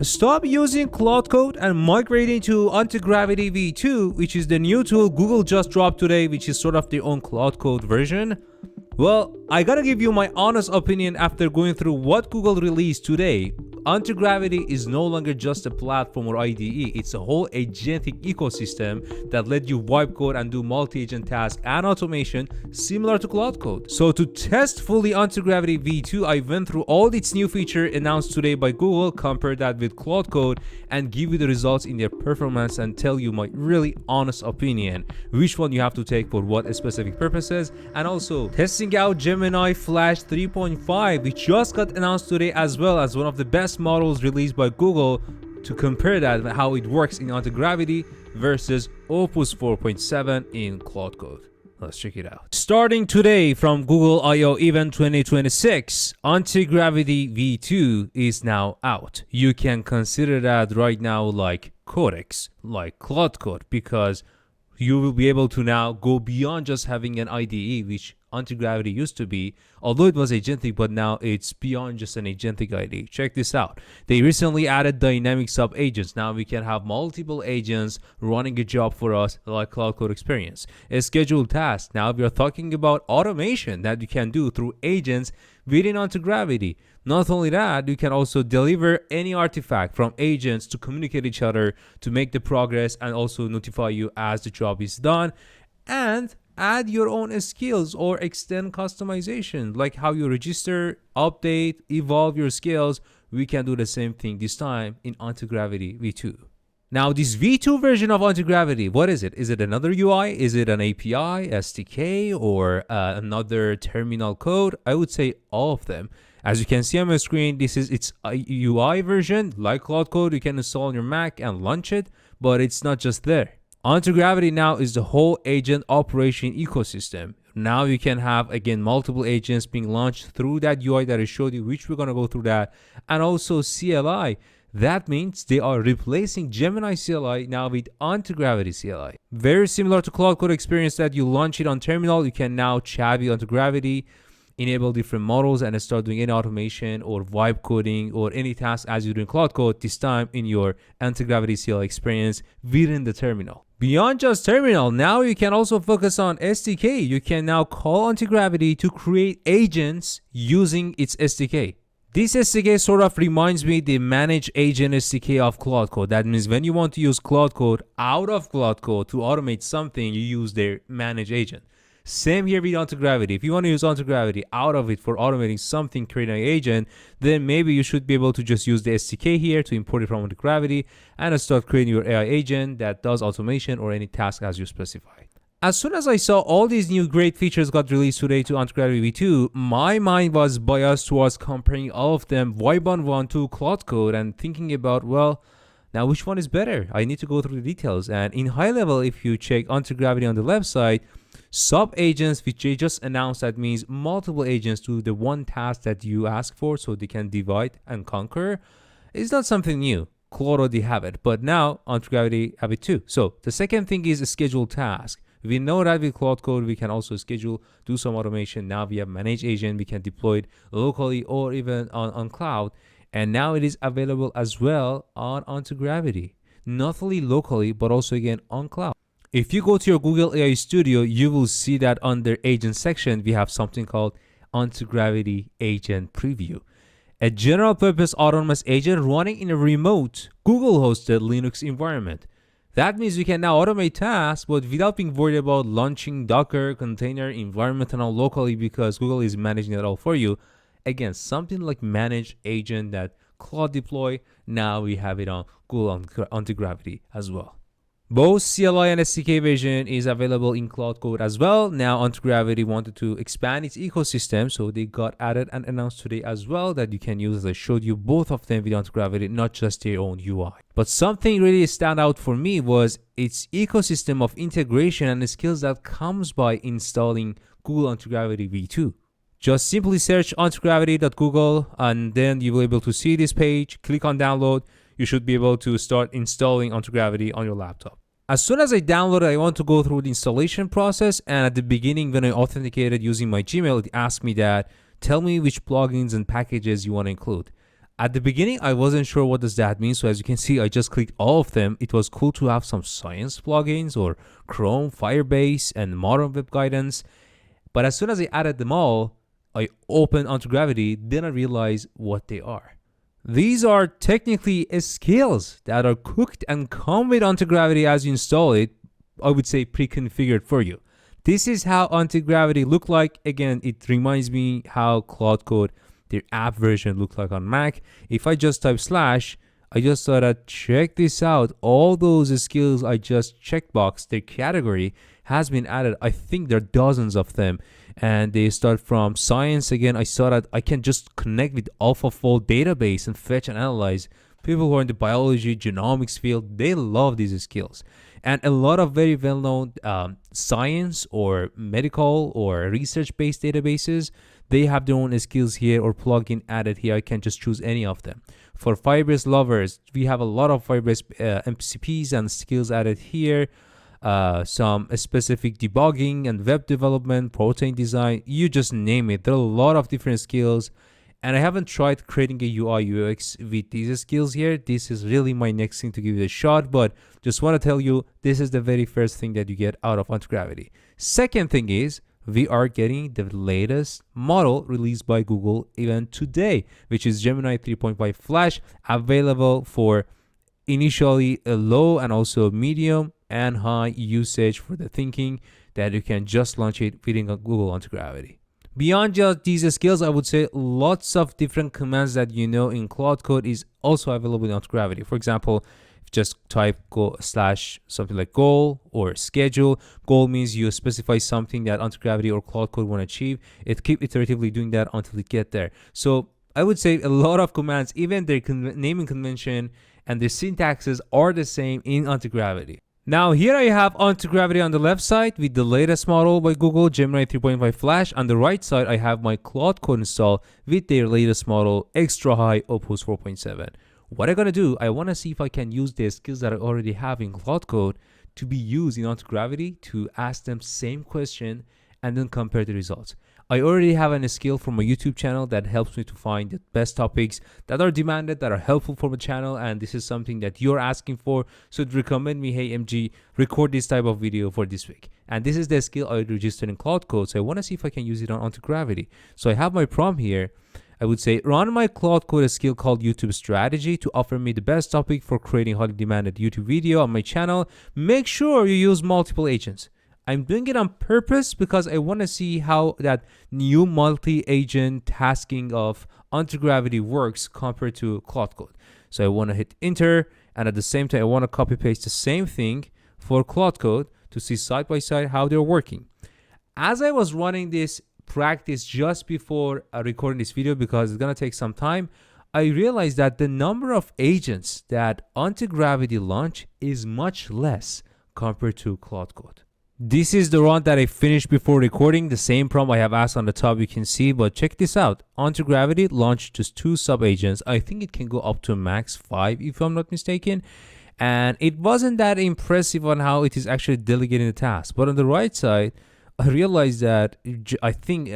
Stop using Claude Code and migrating to Antigravity V2, which is the new tool Google just dropped today, which is sort of their own Claude Code version. Well, I gotta give you my honest opinion after going through what Google released today. Antigravity is no longer just a platform or IDE, it's a whole agentic ecosystem that let you wipe code and do multi-agent tasks and automation similar to Claude Code. So to test fully Antigravity V2, I went through all its new features announced today by Google, compared that with Claude Code, and give you the results in their performance and tell you my really honest opinion, which one you have to take for what specific purposes, and also testing out Gemini Flash 3.5, which just got announced today as well as one of the best models released by Google, to compare that how it works in Antigravity versus Opus 4.7 in Claude Code. Let's check it out. Starting today from Google I/O Event 2026, Antigravity V2 is now out. You can consider that right now like Codex, like Claude Code, because you will be able to now go beyond just having an IDE, which Antigravity used to be, although it was agentic, but now it's beyond just an agentic IDE. Check this out. They recently added dynamic sub-agents. Now we can have multiple agents running a job for us like Claude Code experience. A scheduled task. Now we are talking about automation that you can do through agents within Antigravity. Not only that, you can also deliver any artifact from agents to communicate each other to make the progress and also notify you as the job is done, and add your own skills or extend customization, like how you register, update, evolve your skills. We can do the same thing this time in Antigravity V2. Now this V2 version of Antigravity, what is it? Is it another UI? Is it an API, SDK, or another terminal code? I would say all of them. As you can see on my screen, this is its UI version. Like Claude Code, you can install on your Mac and launch it, but it's not just there. Antigravity now is the whole agent operation ecosystem. Now you can have, again, multiple agents being launched through that UI that I showed you, which we're going to go through that, and also CLI. That means they are replacing Gemini CLI now with Antigravity CLI. Very similar to Claude Code experience that you launch it on terminal, you can now chat with Antigravity, enable different models, and start doing any automation or vibe coding or any task as you do in Claude Code, this time in your Antigravity CLI experience within the terminal. Beyond just terminal, now you can also focus on SDK. You can now call Antigravity to create agents using its SDK. This SDK sort of reminds me the Manage Agent SDK of Claude Code. That means when you want to use Claude Code out of Claude Code to automate something, you use their Manage Agent. Same here with Antigravity. If you want to use Antigravity out of it for automating something, creating an agent, then maybe you should be able to just use the SDK here to import it from Antigravity and start creating your AI agent that does automation or any task as you specify. As soon as I saw all these new great features got released today to Antigravity V2, my mind was biased towards comparing all of them one to Claude Code and thinking about, well, now which one is better? I need to go through the details. And in high level, if you check Antigravity on the left side, sub-agents, which they just announced, that means multiple agents do the one task that you ask for, so they can divide and conquer, is not something new. Claude already have it, but now Antigravity have it too. So the second thing is a scheduled task. We know that with Claude Code, we can also schedule, do some automation. Now we have Manage Agent, we can deploy it locally or even on cloud. And now it is available as well on Antigravity, not only locally, but also again on cloud. If you go to your Google AI Studio, you will see that under agent section, we have something called Antigravity Agent Preview, a general purpose autonomous agent running in a remote Google hosted Linux environment. That means you can now automate tasks, but without being worried about launching Docker, container, environment, and all locally, because Google is managing it all for you. Again, something like Manage Agent that Claude deploy, now we have it on Google Antigravity as well. Both CLI and SDK version is available in Claude Code as well. Now Antigravity wanted to expand its ecosystem, so they got added and announced today as well that you can use, as I showed you, both of them with Antigravity, not just their own UI. But something really stand out for me was its ecosystem of integration and the skills that comes by installing Google Antigravity V2. Just simply search antigravity.google and then you will be able to see this page. Click on download. You should be able to start installing Antigravity on your laptop. As soon as I download it, I want to go through the installation process. And at the beginning, when I authenticated using my Gmail, it asked me that, tell me which plugins and packages you want to include. At the beginning, I wasn't sure what does that mean. So as you can see, I just clicked all of them. It was cool to have some science plugins or Chrome, Firebase, and modern web guidance. But as soon as I added them all, I opened Antigravity, then I realized what they are. These are technically skills that are cooked and come with Antigravity as you install it, I would say pre-configured for you. This is how Antigravity look like. Again, it reminds me how Claude Code, their app version, looked like on Mac. If I just type slash, I just thought I'd check this out. All those skills I just checkboxed, their category has been added. I think there are dozens of them. And they start from science. Again, I saw that I can just connect with AlphaFold database and fetch and analyze. People who are in the biology, genomics field, they love these skills. And a lot of very well-known science or medical or research-based databases, they have their own skills here or plugin added here. I can just choose any of them. For Firebase lovers, we have a lot of Firebase MCPs and skills added here. Some specific debugging and web development, protein design, you just name it. There are a lot of different skills, and I haven't tried creating a UI UX with these skills here. This is really my next thing to give it a shot, but just want to tell you, this is the very first thing that you get out of Antigravity. Second thing is, we are getting the latest model released by Google even today, which is Gemini 3.5 Flash, available for initially a low and also medium and high usage for the thinking, that you can just launch it within Google Antigravity. Beyond just these skills, I would say lots of different commands that you know in Claude Code is also available in Antigravity. For example, just type something like goal or schedule. Goal means you specify something that Antigravity or Claude Code want to achieve. It keep iteratively doing that until it get there. So I would say a lot of commands, even their naming convention and their syntaxes are the same in Antigravity. Now here I have Antigravity on the left side with the latest model by Google, Gemini 3.5 Flash. On the right side, I have my Claude Code installed with their latest model, extra high Opus 4.7. What I'm going to do, I want to see if I can use the skills that I already have in Claude Code to be used in Antigravity to ask them same question and then compare the results. I already have a skill from my YouTube channel that helps me to find the best topics that are demanded, that are helpful for my channel, and this is something that you're asking for. So it recommend me, hey MG, record this type of video for this week. And this is the skill I registered in Claude Code. So I want to see if I can use it on Antigravity. So I have my prompt here. I would say run my Claude Code skill called YouTube strategy to offer me the best topic for creating highly demanded YouTube video on my channel. Make sure you use multiple agents. I'm doing it on purpose because I want to see how that new multi-agent tasking of Antigravity works compared to Claude Code. So I want to hit enter, and at the same time I want to copy paste the same thing for Claude Code to see side by side how they're working. As I was running this practice just before recording this video, because it's going to take some time, I realized that the number of agents that Antigravity launch is much less compared to Claude Code. This is the run that I finished before recording. The same prompt I have asked on the top you can see, but check this out. Antigravity launched just 2 sub-agents. I think it can go up to max 5 if I'm not mistaken. And it wasn't that impressive on how it is actually delegating the task. But on the right side, I realized that I think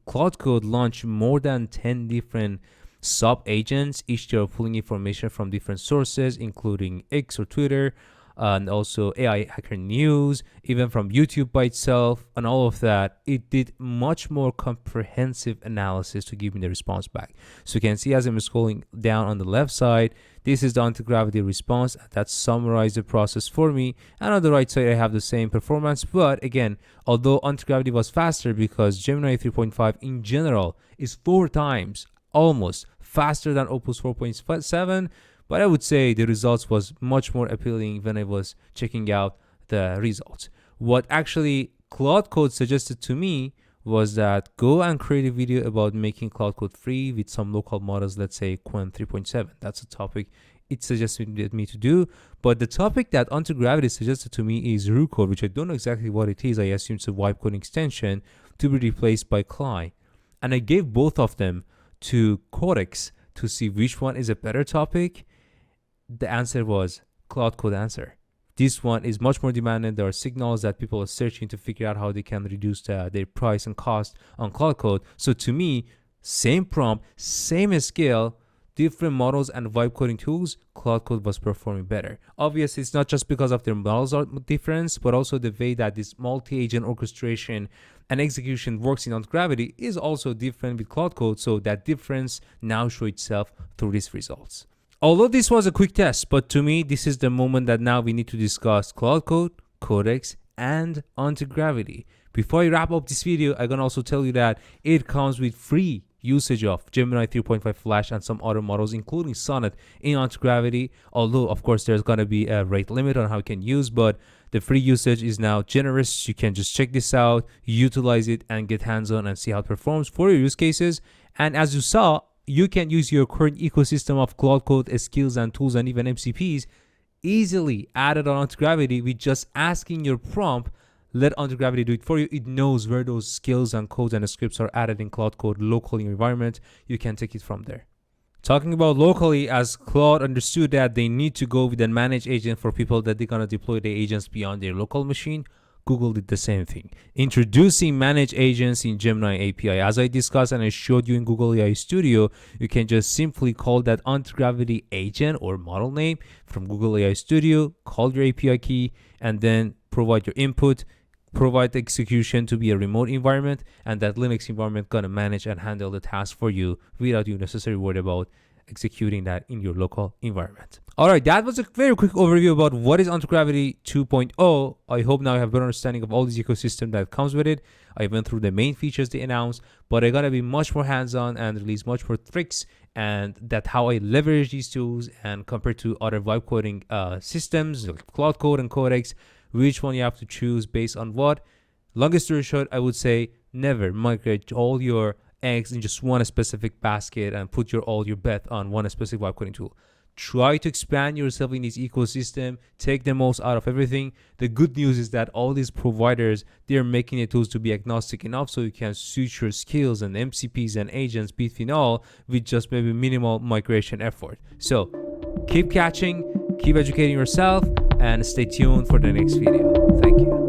Claude Code launched more than 10 different sub-agents. Each they are pulling information from different sources, including X or Twitter, and also AI Hacker News, even from YouTube by itself, and all of that. It did much more comprehensive analysis to give me the response back. So you can see as I'm scrolling down on the left side, this is the Antigravity response that summarized the process for me. And on the right side, I have the same performance. But again, although Antigravity was faster because Gemini 3.5 in general is 4 times almost faster than Opus 4.7, but I would say the results was much more appealing when I was checking out the results. What actually Claude Code suggested to me was that go and create a video about making Claude Code free with some local models, let's say Qwen 3.7. That's a topic it suggested me to do. But the topic that Antigravity suggested to me is RuCode, which I don't know exactly what it is. I assume it's a wipe coding extension to be replaced by Cli. And I gave both of them to Codex to see which one is a better topic. The answer was Claude Code answer. This one is much more demanding. There are signals that people are searching to figure out how they can reduce their price and cost on Claude Code. So to me, same prompt, same scale, different models and vibe coding tools, Claude Code was performing better. Obviously, it's not just because of their models are different, but also the way that this multi-agent orchestration and execution works in Antigravity is also different with Claude Code, so that difference now shows itself through these results. Although this was a quick test, but to me, this is the moment that now we need to discuss Claude Code, Codex, and Antigravity. Before I wrap up this video, I'm gonna also tell you that it comes with free usage of Gemini 3.5 Flash and some other models, including Sonnet in Antigravity. Although, of course, there's gonna be a rate limit on how you can use, but the free usage is now generous. You can just check this out, utilize it, and get hands-on and see how it performs for your use cases. And as you saw, you can use your current ecosystem of Claude Code skills and tools and even MCPs easily added on Antigravity with just asking your prompt. Let Antigravity do it for you. It knows where those skills and codes and scripts are added in Claude Code locally in your environment. You can take it from there. Talking about locally, as Claude understood that they need to go with a managed agent for people that they're gonna deploy the agents beyond their local machine, Google did the same thing, introducing managed agents in Gemini API. As I discussed and I showed you in Google AI Studio, you can just simply call that Antigravity agent or model name from Google AI Studio, call your API key, and then provide your input, provide the execution to be a remote environment, and that Linux environment gonna manage and handle the task for you without you necessarily worried about executing that in your local environment. All right, that was a very quick overview about what is Antigravity 2.0. I hope now you have a better understanding of all this ecosystem that comes with it. I went through the main features they announced, but I gotta be much more hands-on and release much more tricks, and that how I leverage these tools and compared to other vibe coding systems like Claude Code and Codex, which one you have to choose based on what. Longest story short, I would say never migrate all your eggs in just one specific basket and put all your bet on one specific vibe coding tool. Try to expand yourself in this ecosystem, take the most out of everything. The good news is that all these providers, they're making the tools to be agnostic enough so you can switch your skills and MCPs and agents between all with just maybe minimal migration effort. So keep catching, keep educating yourself, and stay tuned for the next video. Thank you.